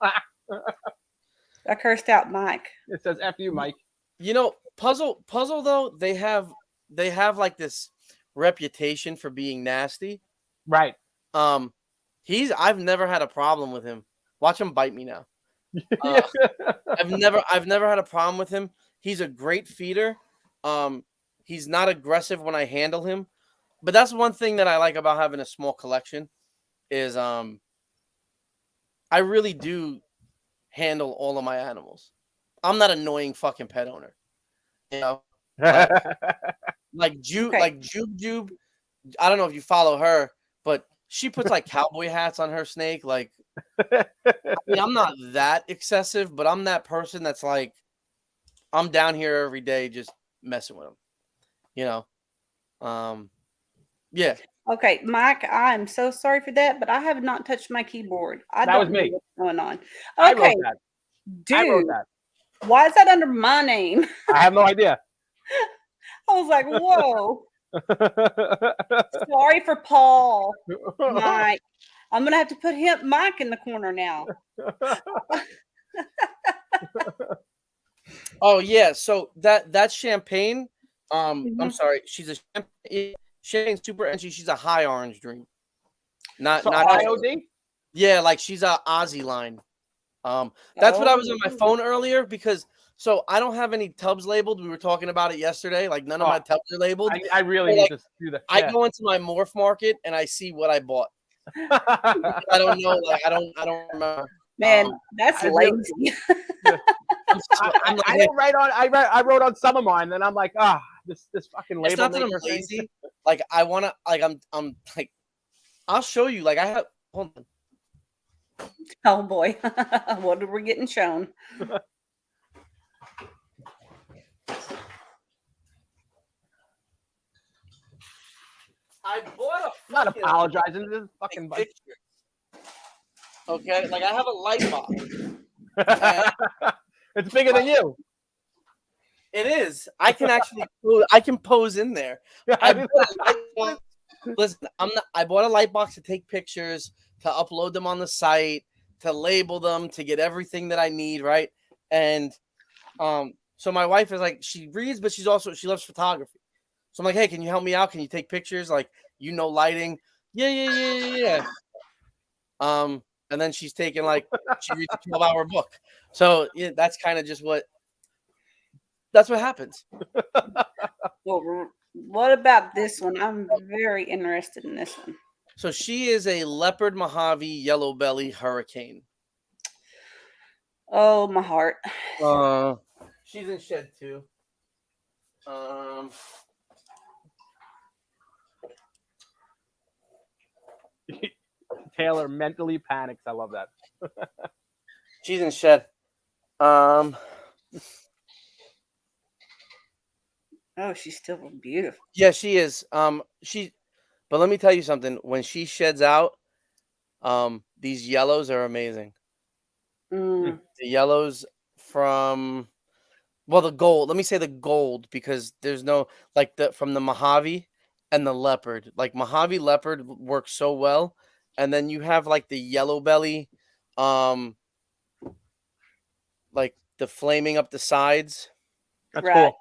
I cursed out Mike. It says F you, Mike. Puzzle though, they have like this reputation for being nasty. Right. I've never had a problem with him. Watch him bite me now. I've never had a problem with him. He's a great feeder. He's not aggressive when I handle him. But that's one thing that I like about having a small collection is I really do handle all of my animals. I'm not annoying fucking pet owner. You know, like Jube. I don't know if you follow her, but she puts like cowboy hats on her snake. Like, I mean, I'm not that excessive, but I'm that person that's like, I'm down here every day just messing with them. You know, yeah. Okay, Mike, I'm so sorry for that, but I have not touched my keyboard. I That don't was know me. what's going on. I Okay, wrote that. I wrote dude, that. why is that under my name? I have no idea. I was like, whoa. Sorry for Paul, Mike. I'm gonna have to put Mike in the corner now. Oh yeah, so that's champagne. I'm Mhm. sorry, she's a champagne super, and she's a high orange dream. Not So not IOD? yeah, like she's a Aussie line. That's what I was on my Oh. phone earlier because so I don't have any tubs labeled. We were talking about it yesterday. Like none of my tubs are labeled. I really So, need like, to do that. I go into my morph market and I see what I bought. I don't know. Like I don't remember. Man, that's I really- lazy. I don't write on. I wrote on some of mine, and I'm like, this fucking label. It's not that I'm maker thing. lazy. Like I wanna. Like I'm like. I'll show you. Like I have. Hold on. Oh boy, what are we getting shown? I bought a I'm not fucking apologizing. This is fucking. picture. Okay, like I have a light box. It's bigger than you. It is. I can actually. I can pose in there. I bought a light box. Listen, I bought a light box to take pictures, to upload them on the site, to label them, to get everything that I need, right? And so my wife is like, she reads, but she loves photography. So I'm like, hey, can you help me out? Can you take pictures? Like, lighting? Yeah. And then she's taking she reads a 12-hour book. So yeah, that's kind of just that's what happens. Well, what about this one? I'm very interested in this one. So she is a leopard Mojave yellow belly hurricane. Oh, my heart. She's in shed too. Taylor mentally panics. I love that. She's in shed. Oh, she's still beautiful. Yeah, she is. But let me tell you something. When she sheds out, these yellows are amazing. Mm, The yellows from the gold. Let me say the gold because there's no from the Mojave and the leopard. Like Mojave leopard works so well, and then you have like the yellow belly, like the flaming up the sides. That's right. cool.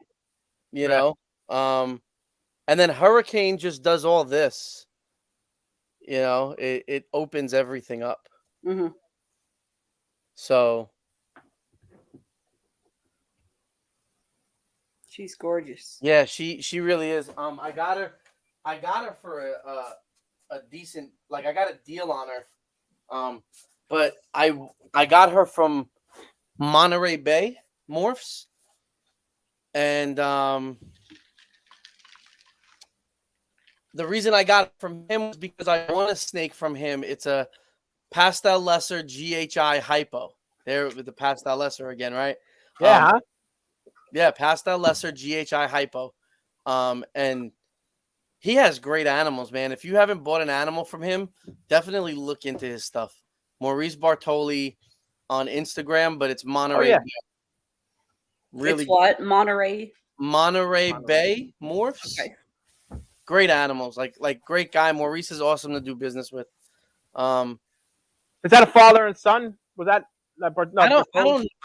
You know, and then hurricane just does all this. You know, it opens everything up. Mm-hmm. So She's gorgeous. yeah, she really is. I got her for a decent, like I got a deal on her. But I got her from Monterey Bay Morphs, and the reason I got it from him was because I won a snake from him. It's a Pastel Lesser GHI Hypo. There with the Pastel Lesser again, right? Yeah. Yeah, Pastel Lesser GHI Hypo. And he has great animals, man. If you haven't bought an animal from him, definitely look into his stuff. Maurice Bartoli on Instagram, but it's Monterey Bay. Really, it's what? Monterey Bay Morphs. Okay. Great animals, like great guy. Maurice is awesome to do business with. Is that a father and son? Was that no,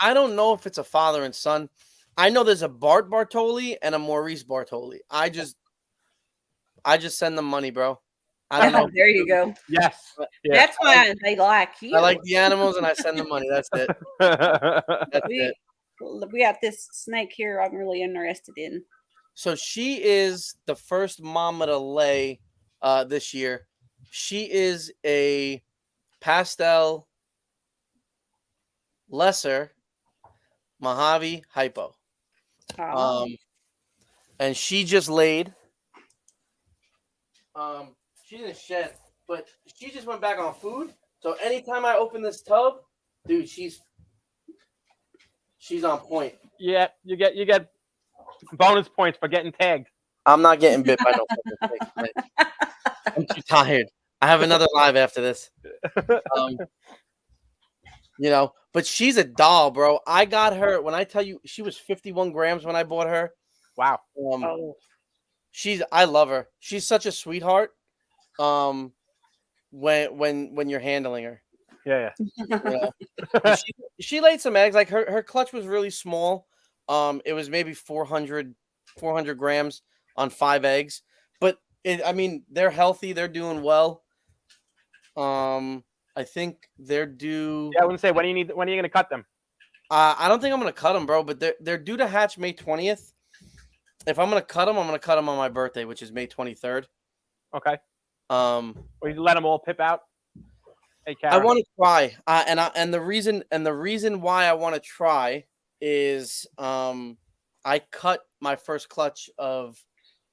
I don't know if it's a father and son. I know there's a Bart Bartoli and a Maurice Bartoli. I just send them money, bro. I don't know. There you go. Yes. That's why they like you. I like the animals and I send them money. That's it. That's it. We got this snake here I'm really interested in. So she is the first mama to lay this year. She is a Pastel Lesser Mojave Hypo. and she just laid. She didn't shed, but she just went back on food. So anytime I open this tub, dude, she's on point. Yeah, you get bonus points for getting tagged. I'm not getting bit by no fucking snake. I'm too tired. I have another live after this. But she's a doll, bro. I got her when I tell you she was 51 grams when I bought her. Wow. I love her. She's such a sweetheart. When you're handling her. Yeah. She laid some eggs. Like her clutch was really small. It was maybe 400 grams on 5 eggs. But they're healthy. They're doing well. I think they're due. Yeah, I wouldn't say when are you going to cut them? I don't think I'm going to cut them, bro. But they're due to hatch May 20th. If I'm going to cut them, I'm going to cut them on my birthday, which is May 23rd. Okay. Or you let them all pip out. Hey, Karen. I want to try, and the reason why I want to try is I cut my first clutch of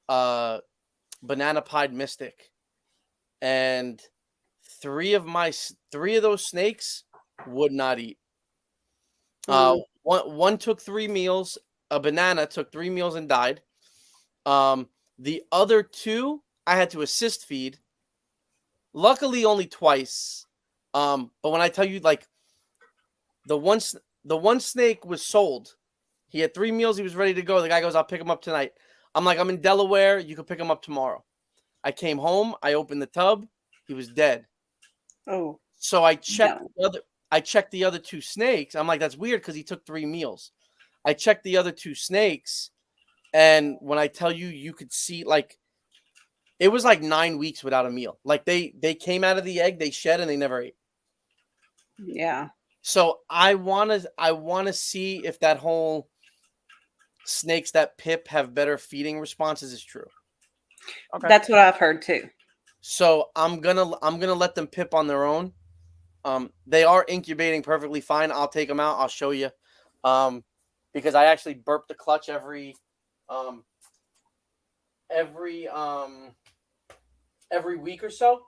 Banana Pied Mystic, and three of those snakes would not eat. One took 3 meals. A banana took 3 meals and died. The other 2 I had to assist feed. Luckily, only twice. But when I tell you, like, the one snake was sold. He had 3 meals. He was ready to go. The guy goes, "I'll pick him up tonight." I'm like, "I'm in Delaware. You can pick him up tomorrow." I came home. I opened the tub. He was dead. Oh. So I checked the other 2 snakes. I'm like, that's weird because he took 3 meals. I checked the other 2 snakes, and when I tell you, you could see, like, it was like 9 weeks without a meal. Like they came out of the egg, they shed, and they never ate. Yeah. So I wanna see if that whole snakes that pip have better feeding responses is true. Okay. That's what I've heard too. So I'm gonna let them pip on their own. They are incubating perfectly fine. I'll take them out. I'll show you. Because I actually burp the clutch every week or so.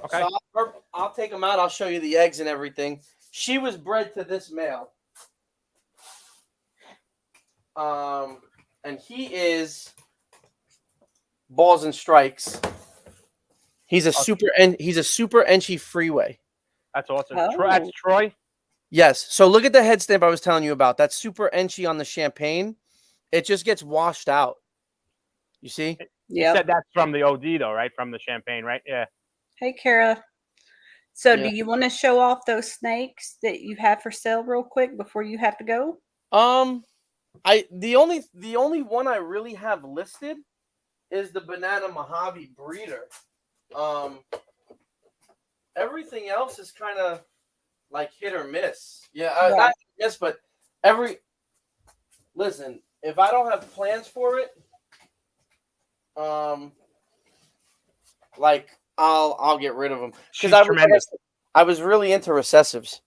Okay. So I'll take them out. I'll show you the eggs and everything. She was bred to this male. And he is balls and strikes. He's a super Enchi freeway. That's awesome. Oh. That's Troy. Yes. So look at the head stamp I was telling you about. That's super Enchi on the champagne. It just gets washed out. You see? Yeah. You said that's from the OD though, right? From the champagne, right? Yeah. Hey, Kara. So Yeah. do you want to show off those snakes that you have for sale real quick before you have to go? The only one I really have listed is the Banana Mojave breeder. Everything else is kind of like hit or miss. Yeah, Right. not miss, but listen, if I don't have plans for it, like I'll get rid of them She's because tremendous. I was really into recessives.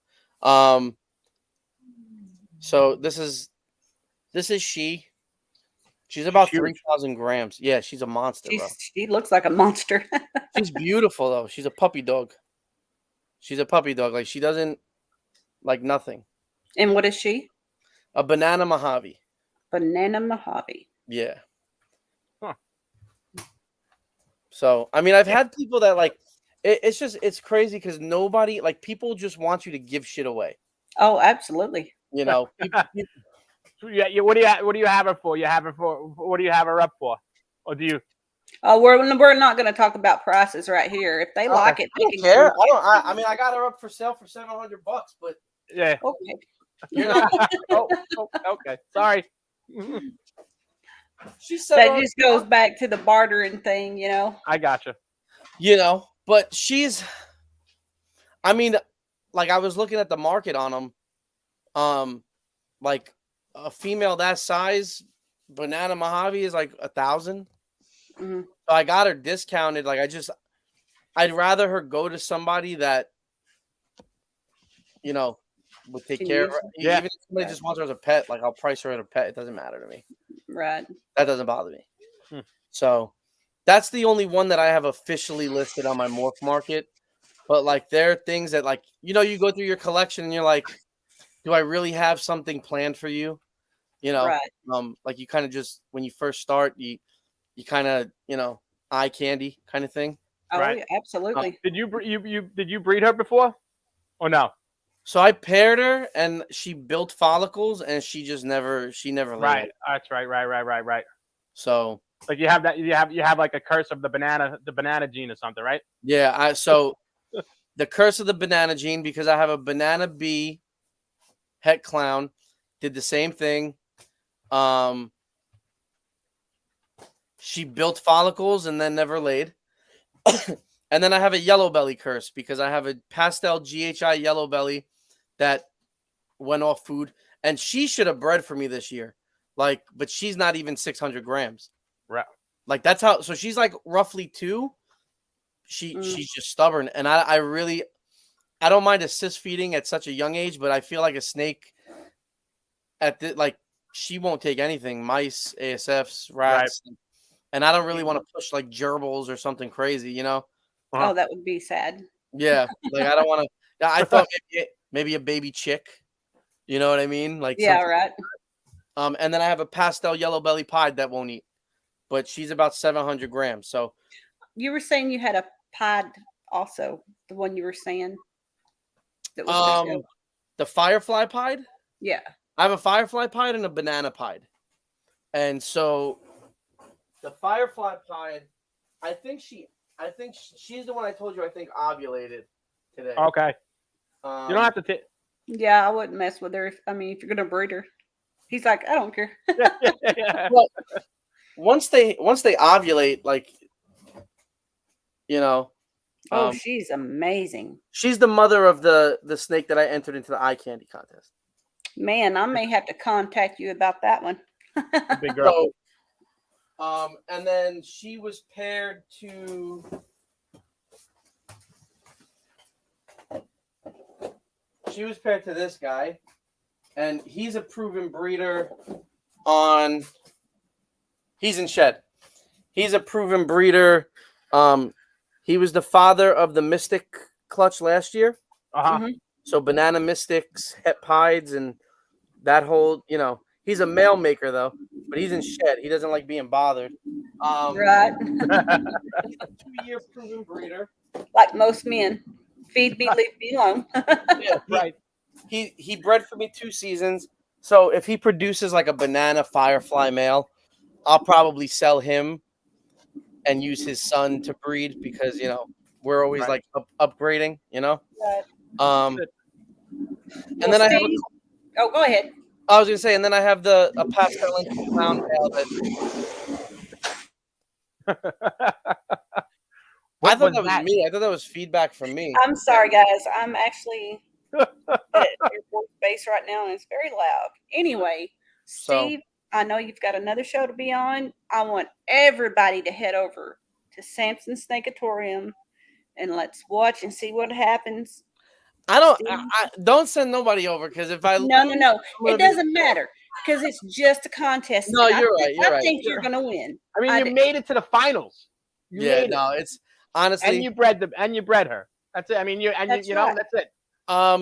So this is she. She's about She's huge. 3,000 grams. Yeah, she's a monster, bro. She looks like a monster. She's beautiful though. She's a puppy dog. Like she doesn't like nothing. And what is she? A Banana Mojave. Banana Mojave. Yeah. Huh. So I've had people that like it's crazy because nobody like people just want you to give shit away. Oh, absolutely. You know. Yeah. What do you have her for? What do you have her up for? Or do you? Oh, we're not going to talk about prices right here. If they like it, I they don't can care. come. I got her up for sale for $700, but Yeah. Okay. you're not. Okay. Sorry. She said That just goes back to the bartering thing, you know. I gotcha. But she's. Like I was looking at the market on them. Like a female that size, Banana Mojave is like 1,000. Mm-hmm. So I got her discounted. Like I'd rather her go to somebody that, would take care of her. Yeah. Even if somebody just wants her as a pet, like I'll price her as a pet. It doesn't matter to me. Right. That doesn't bother me. Hmm. So that's the only one that I have officially listed on my morph market. But like there are things that like, you know, you go through your collection and you're like, do I really have something planned for you? You know, Right. like you kind of just when you first start, you kind of, you know, eye candy kind of thing. Oh, Right. yeah, absolutely. Did you breed her before, or no? So I paired her and she built follicles and she never laid Right. eggs. That's right. So Like you have that you have like a curse of the banana gene or something, right? yeah, so the curse of the banana gene, because I have a banana bee het clown, did the same thing. She built follicles and then never laid. And then I have a yellow belly curse because I have a pastel GHI yellow belly that went off food, and she should have bred for me this year. Like, but she's not even 600 grams. Right. Like that's how. So she's like roughly 2. She's just stubborn, and I really I don't mind assist feeding at such a young age, but I feel like a snake at the like she won't take anything, mice, ASFs, rats, and I don't really want to push like gerbils or something crazy, you know. Oh, that would be sad. Yeah, like I don't want to. I thought maybe a baby chick, you know what I mean? Like Yeah, something. right. And then I have a pastel yellow belly pied that won't eat, but she's about 700 grams. So You were saying you had a pod also, the one you were saying that was for sale. the firefly pied, Yeah. I have a firefly pied and a banana pied, and so the firefly pied, I think she's the one I told you I think ovulated today. Okay. You don't have to take. Yeah, I wouldn't mess with her. I mean, if you're gonna breed her, he's like, I don't care. Well, once they ovulate, like, you know. Oh, she's amazing. She's the mother of the snake that I entered into the eye candy contest. Man, I may have to contact you about that one. Big girl. So, and then she was paired to this guy, and he's a proven breeder he's in shed. He's a proven breeder. He was the father of the Mystic clutch last year. So Banana Mystics, Het Pieds, and that whole, you know, he's a mail maker though, but he's in shed. He doesn't like being bothered. Right. He's a 2-year proven breeder. Like most men. Feed me, leave me alone. Yeah, Right. He bred for me 2 seasons. So if he produces like a banana firefly male, I'll probably sell him and use his son to breed because, you know, we're always like upgrading, you know. Right. And then I have oh, go ahead. I was gonna say, and then I have a pastel and clown male that I thought that was me. I thought that was feedback from me. I'm sorry, guys. I'm actually at airport base right now, and it's very loud. Anyway, Steve, I know you've got another show to be on. I want everybody to head over to Samson's Snakeatorium and let's watch and see what happens. I don't send nobody over because if I no, it doesn't matter because it's just a contest. No, you're right. I think you're gonna win. I mean, you made it to the finals. It's honestly, and you bred her. That's it. I mean, you know, that's it. That's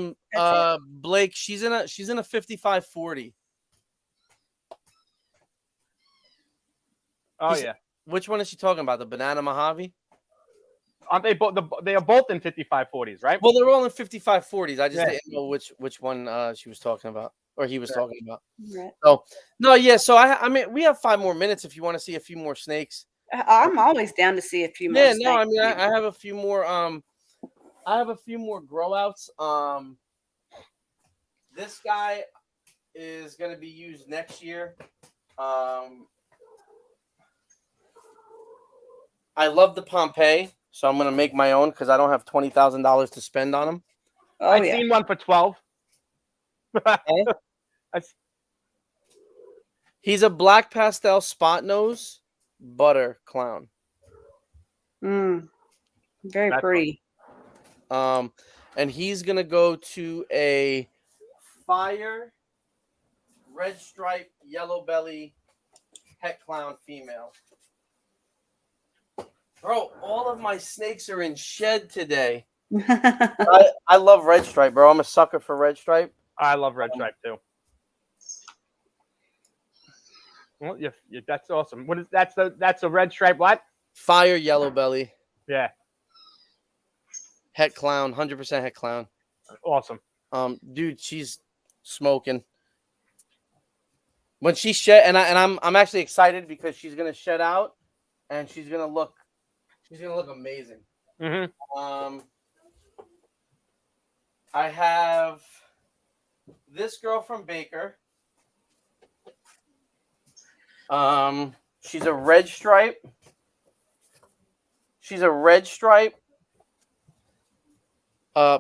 it. Blake, she's in a 55-40. Oh yeah. Which one is she talking about? The Banana Mojave? Aren't they both? They are both in 55-40s, right? Well, they're all in 55-40s. I just didn't know which one she was talking about or he was talking about. Right. So no, yeah. So I mean, we have 5 more minutes if you want to see a few more snakes. I'm always down to see a few more. Yeah, no, I mean, I have a few more. I have a few more grow outs. This guy is going to be used next year. I love the Pompeii, so I'm going to make my own because I don't have $20,000 to spend on them. Oh, I've seen one for 12. He's a black pastel spot nose butter clown. Very pretty. And he's going to go to a fire red stripe yellow belly het clown female. Bro, all of my snakes are in shed today. I love red stripe, bro. I'm a sucker for red stripe. I love red stripe too. Well, that's awesome. What is that's a red stripe? What? Fire yellow belly. Yeah, Het clown, 100% het clown. awesome. Dude, she's smoking. When she shed, and I'm actually excited because she's gonna shed out, and she's gonna look amazing. Mm-hmm. I have this girl from Baker. She's a red stripe.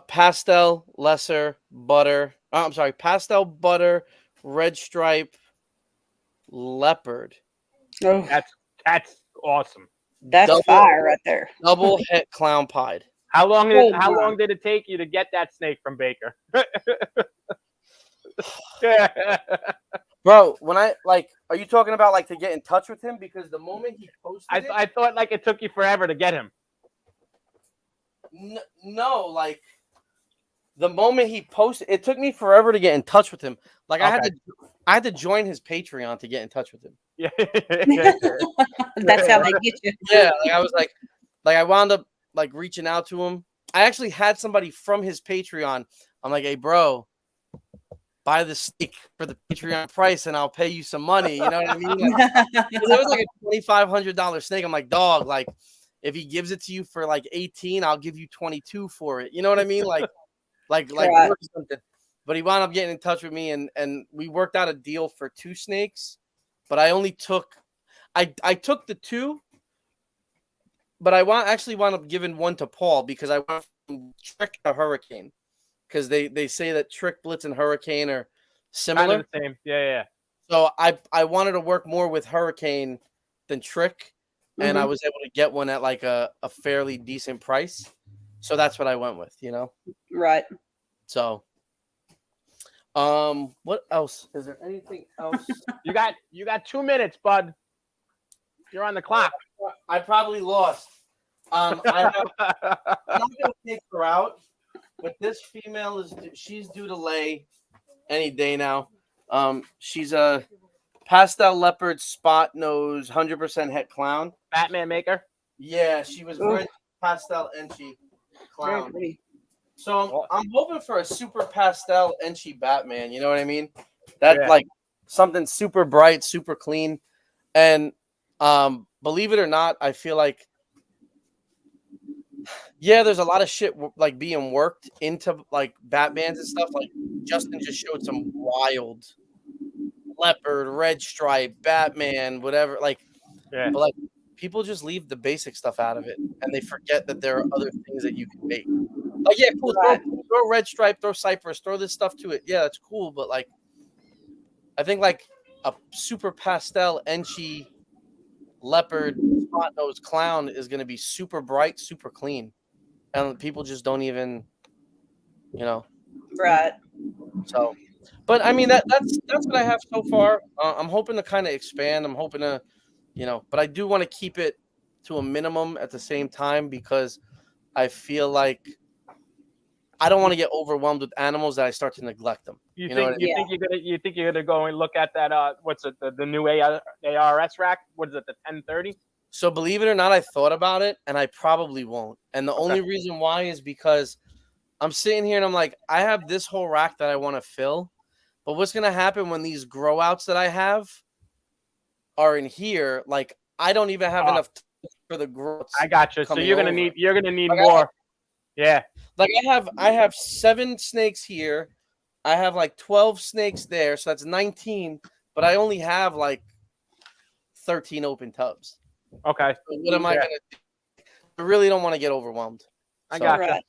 Pastel lesser butter. I'm sorry, pastel butter, red stripe, leopard. Oh, That's awesome. that's double- fire right there. Double het clown pied. How long Oh, how my. long did it take you to get that snake from Baker? Bro, when I are you talking about like to get in touch with him? Because the moment he posted I thought like it took you forever to get him. no, like the moment he posted, it took me forever to get in touch with him. Like I had to join his Patreon to get in touch with him. Yeah. That's how they get you. Yeah, like I was like I wound up like reaching out to him. I actually had somebody from his Patreon. I'm like, hey, bro, buy the snake for the Patreon price and I'll pay you some money. You know what I mean? Like, it was like a $2,500 snake. I'm like, dog, like if he gives it to you for like 18, I'll give you 22 for it. You know what I mean? Like Right. work something. But he wound up getting in touch with me and we worked out a deal for 2 snakes. But I only took I took the 2, but I actually wound up giving 1 to Paul because I went from Trick to Hurricane. Because they say that Trick, Blitz, and Hurricane are similar. Kind of the same. Yeah. So I wanted to work more with Hurricane than Trick, and I was able to get one at like a fairly decent price. So that's what I went with, you know? Right. So what else? Is there anything else? You got 2 minutes, bud. You're on the clock. I probably lost. I'm not gonna take her out, but this female she's due to lay any day now. She's a pastel leopard spot nose, 100% het clown. Batman maker. Yeah, she was red pastel Enchi Very clown. pretty. So I'm hoping for a super pastel Enchi Batman. You know what I mean? That Yeah. like something super bright, super clean, and believe it or not, I feel like there's a lot of shit like being worked into like Batmans and stuff. Like Justin just showed some wild leopard, red stripe, Batman, whatever. Like, Yeah. but like people just leave the basic stuff out of it, and they forget that there are other things that you can make. Like, yeah, cool. Throw red stripe, throw cypress, throw this stuff to it. Yeah, that's cool. But like, I think like a super pastel Enchi leopard spot nose clown is going to be super bright, super clean, and people just don't even, you know. Right. So, but I mean that's what I have so far. I'm hoping to kind of expand. I'm hoping to, you know, but I do want to keep it to a minimum at the same time because I feel like I don't want to get overwhelmed with animals that I start to neglect them. You know think what I mean? you think you're gonna go and look at that? What's it? The new ARS rack? What is it? The 1030? So believe it or not, I thought about it and I probably won't. And the only reason why is because I'm sitting here and I'm like, I have this whole rack that I want to fill, but what's gonna happen when these grow outs that I have are in here? Like I don't even have enough for the growth. I got you. So you're gonna need Like, more. Yeah. Like I have 7 snakes here. I have like 12 snakes there, so that's 19. But I only have like 13 open tubs. Okay. So what am I gonna do? I really don't want to get overwhelmed. I got you. Right.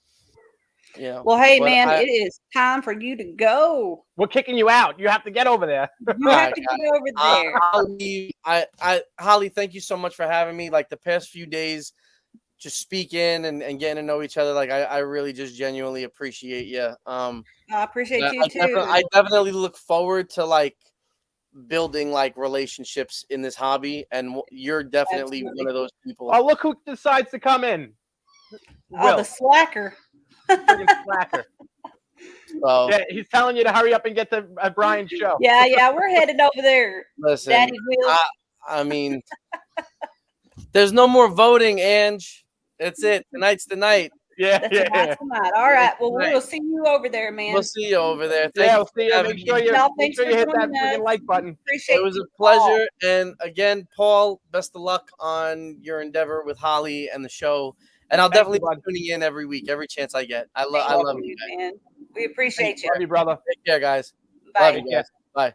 Yeah. Well, hey, But man, it is time for you to go. We're kicking you out. You have to get over there. You have to get over there. I'll leave. Holly, thank you so much for having me. Like the past few days, just speaking and getting to know each other. Like I really just genuinely appreciate you. I appreciate you too. I definitely look forward to like building like relationships in this hobby, and you're definitely Absolutely. one of those people. Oh, look who decides to come in. Oh, the slacker. Friggin' slacker. So Yeah, he's telling you to hurry up and get to Brian's show. Yeah, we're headed over there. listen, Daddy Will. I mean, there's no more voting, Ange. That's it. Tonight's the night. Yeah, That's yeah, tonight's the night. All right. Well, Right. we'll see you over there, man. We'll see you over there. Thank Yeah, you we'll for see you. having Make sure me. you, Y'all, make thanks sure for you hit that joining freaking us. like button. Appreciate It was a you all. pleasure. And again, Paul, best of luck on your endeavor with Holly and the show. And I'll Thank you, definitely bud. be tuning in every week, every chance I get. I Thank love you guys. man. We appreciate you. Love you, brother. Take care, guys. Bye. Love you guys. Bye.